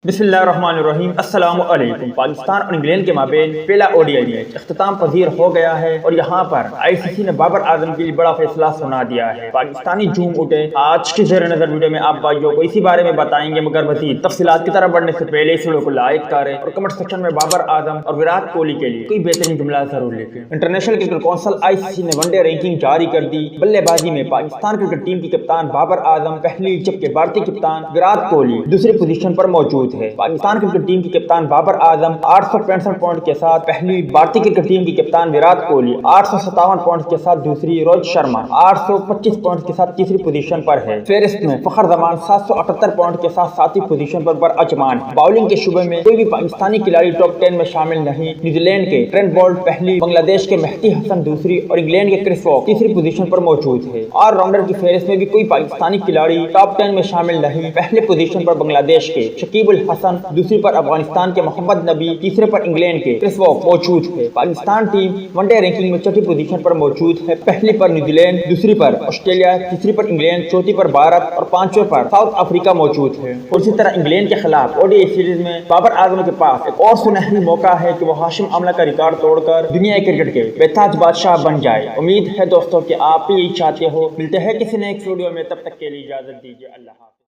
बिस्मिल्लाहिर्रहमानिर्रहीम। अस्सलाम वालेकुम। पाकिस्तान और इंग्लैंड के माबेन पहला ओडीआई मैच इख्तिताम पजीर हो गया है और यहाँ पर आईसीसी ने बाबर आजम के लिए बड़ा फैसला सुना दिया है। पाकिस्तानी झूम उठे। आज के ज़ेर नज़र वीडियो में आप भाइयों को इसी बारे में बताएंगे, मगर मज़ीद तफसीलात की तरफ बढ़ने से पहले इस वीडियो को लाइक करें और कमेंट सेक्शन में बाबर आजम और विराट कोहली के लिए कोई बेहतरीन जुमला जरूर लिखें। इंटरनेशनल क्रिकेट काउंसिल आईसीसी ने वनडे रैंकिंग जारी कर दी। बल्लेबाजी में पाकिस्तान क्रिकेट टीम की कप्तान बाबर आजम पहली, जबकि भारतीय कप्तान विराट कोहली दूसरी पोजीशन पर मौजूद है। पाकिस्तान क्रिकेट टीम की कप्तान बाबर आजम 865 पॉइंट के साथ पहली, भारतीय क्रिकेट टीम की कप्तान विराट कोहली 857 पॉइंट के साथ दूसरी, रोहित शर्मा 825 पॉइंट के साथ तीसरी पोजीशन पर है। फेरिस्त में फखर जमान 778 पॉइंट के साथ सातवीं पोजीशन पर बरअजमान है। बॉलिंग के शुबे में कोई भी पाकिस्तानी खिलाड़ी टॉप 10 में शामिल नहीं। न्यूजीलैंड के ट्रेंट बोल्ट पहली, बांग्लादेश के मेहदी हसन दूसरी और इंग्लैंड के क्रिस वॉक तीसरी पोजीशन पर मौजूद है। ऑलराउंडर की फेरिस्त में भी कोई पाकिस्तानी खिलाड़ी टॉप 10 में शामिल नहीं। पहले पोजीशन पर बांग्लादेश के शकीब उल हसन, दूसरी पर अफगानिस्तान के मोहम्मद नबी, तीसरे पर इंग्लैंड के क्रिस वॉक मौजूद है। पाकिस्तान टीम वनडे रैंकिंग में चौथी पोजीशन पर मौजूद है। पहली पर न्यूजीलैंड, दूसरी पर ऑस्ट्रेलिया, तीसरी पर इंग्लैंड, चौथी पर भारत और पांचवें पर साउथ अफ्रीका मौजूद है। और इसी तरह इंग्लैंड के खिलाफ ओडीआई सीरीज में बाबर आजम के पास एक और सुनहरी मौका है कि वो हाशिम आमला का रिकॉर्ड तोड़कर दुनिया क्रिकेट के बेताज बादशाह बन जाए। उम्मीद है दोस्तों कि आप भी यही चाहते हो। मिलते हैं किसी नेक्स्ट वीडियो में, तब तक के लिए इजाजत दीजिए। अल्लाह।